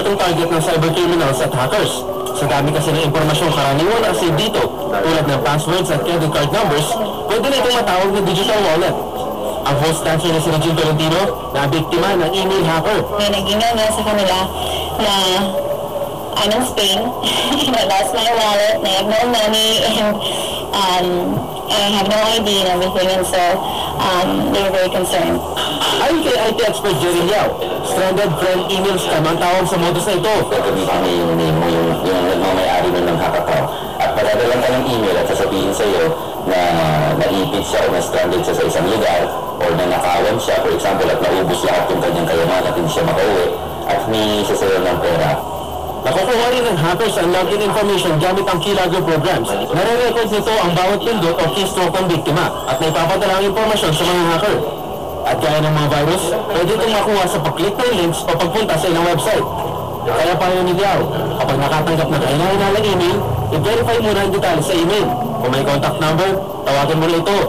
paboritong target ng cybercriminals at hackers. Sa dami kasi ng impormasyong karaniwan ang save dito, tulad ng passwords at credit card numbers, pwede na itong matawag na digital wallet. Ang host dancer na si Regine Tolentino na biktima ng email hacker. May nag-email nga sa kanila na I'm in Spain, I lost my wallet, I have no money, and I have no ID and everything, and so they were very concerned. Ayon kay IT expert Jerry Liao, stranded friend email scam ang tawag sa modus na ito. Gagamitin mo yung name mo, yung nagmamayari nun ng hack account. At padadalan ka ng email at sasabihin sa iyo na naipit siya o na-stranded siya sa isang lugar or na nakawan siya, for example, at naubos lahat yung kanyang kayaman at hindi siya makauwi at humingi siya sa iyo ng pera. Nakukuha rin ng hackers ang login information gamit ang keylogger programs. Nare-record nito ang bawat pindot o keystroke ng biktima at naipapadala ang impormasyon sa mga hacker. At gaya ng mga virus, pwede itong makuha sa pag-click ng links o pagpunta sa ilang website. Kaya payo ni Liao, kapag nakatanggap ng kahinahinalang email, i-verify muna ang detalye sa email. Kung may contact number, tawagan mo na ito.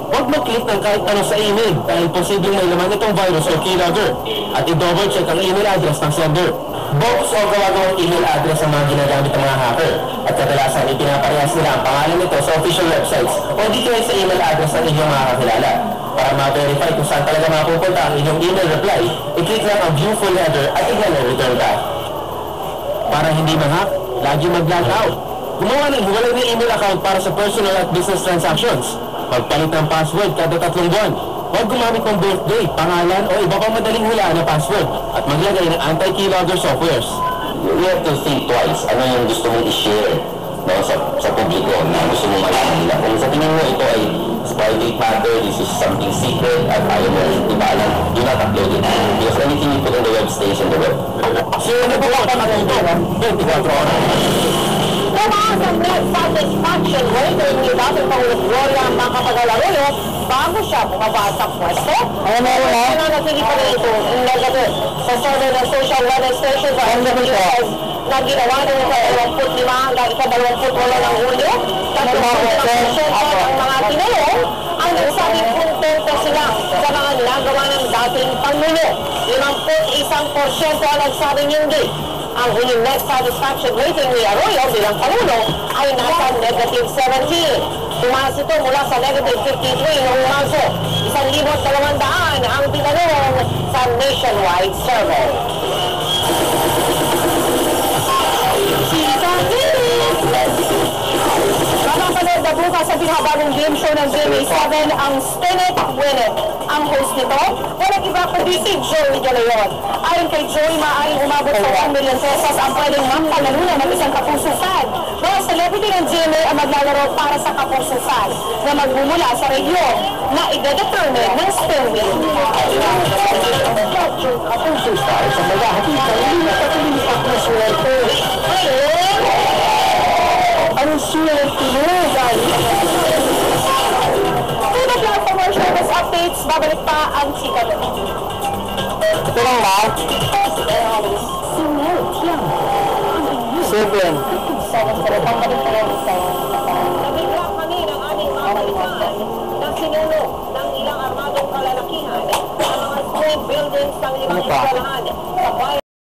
Huwag mag-click ng kahit ano sa email dahil posibleng may laman itong virus o keylogger. At i-double check ang email address ng sender. Box o gawa-gawang email address ang mga ginagamit ng mga hacker. At kadalasan ipinaparehas nila ang pangalan nito sa official websites o di kaya sa email address ng inyong mga kakilala. Para ma-verify kung saan talaga mapupunta ang inyong email reply, i-click lang ang view full header at i-click ang return back. Para hindi ma-hack, lagi mag-log out. Gumawa ng hiwalay na email account para sa personal at business transactions. Magpalit ng password kada 3 buwan. Huwag gumamit ng birthday, pangalan o iba pang madaling hulaan na password at maglagay ng anti-keylogger softwares. You have to think twice. Ano yung gusto mong i-share sa publiko na gusto mong malaman nila. Kung sa tingin mo ito ay private matter, this is something secret at ayaw mo ibalan, do not upload it. Because anything you put on the web stays on the web. So, nagawa ka na ito, 24 oras. Tumaas ang net satisfaction rating ni dating Pangulong Gloria Macapagal-Arroyo bago siya bumaba sa pwesto. Ay, meron na. Nanatili pa rin ito negative sa survey ng social weather station sa NWS na ginawa ng ika-25 hanggang ika-28 ng Hulyo. 30% ang mga tinulong ang nagsabing kontento sila sa mga ginagawa ng dating Pangulo. 51% ang nagsabing hindi. Ang huling net satisfaction rating ni Arroyo bilang Pangulo ay nasa negative 17. Tumaas ito mula sa negative 53 noong Marso. 1,200 ang tinanong sa nationwide survey. Mapapanood na bukas sa pinabagong game show ng GMA7 ang Spin It, Win It. Ang host nito, walang iba kundi si Joey De Leon. Ayon kay Joey, maaaring umabot sa 1 million pesos ang pwedeng mampalalunan ng isang Kapuso fan. Mga celebrity ng GMA ang maglalaro para sa Kapuso fan na magmumula sa regyon na i-determine ng spin wheel. Kapuso fan sa maghahatid sa hindi nakatilipat na swerte. Anong swerte mo, guys? Tulad lang commercial news updates, babalik pa ang chika doon. Ito lang ba? 7. Nabigla kami ng aming mga balitaan na sinuno ng ilang armadong kalalakihan sa mga school buildings ng limang eskwelahan sa bayan.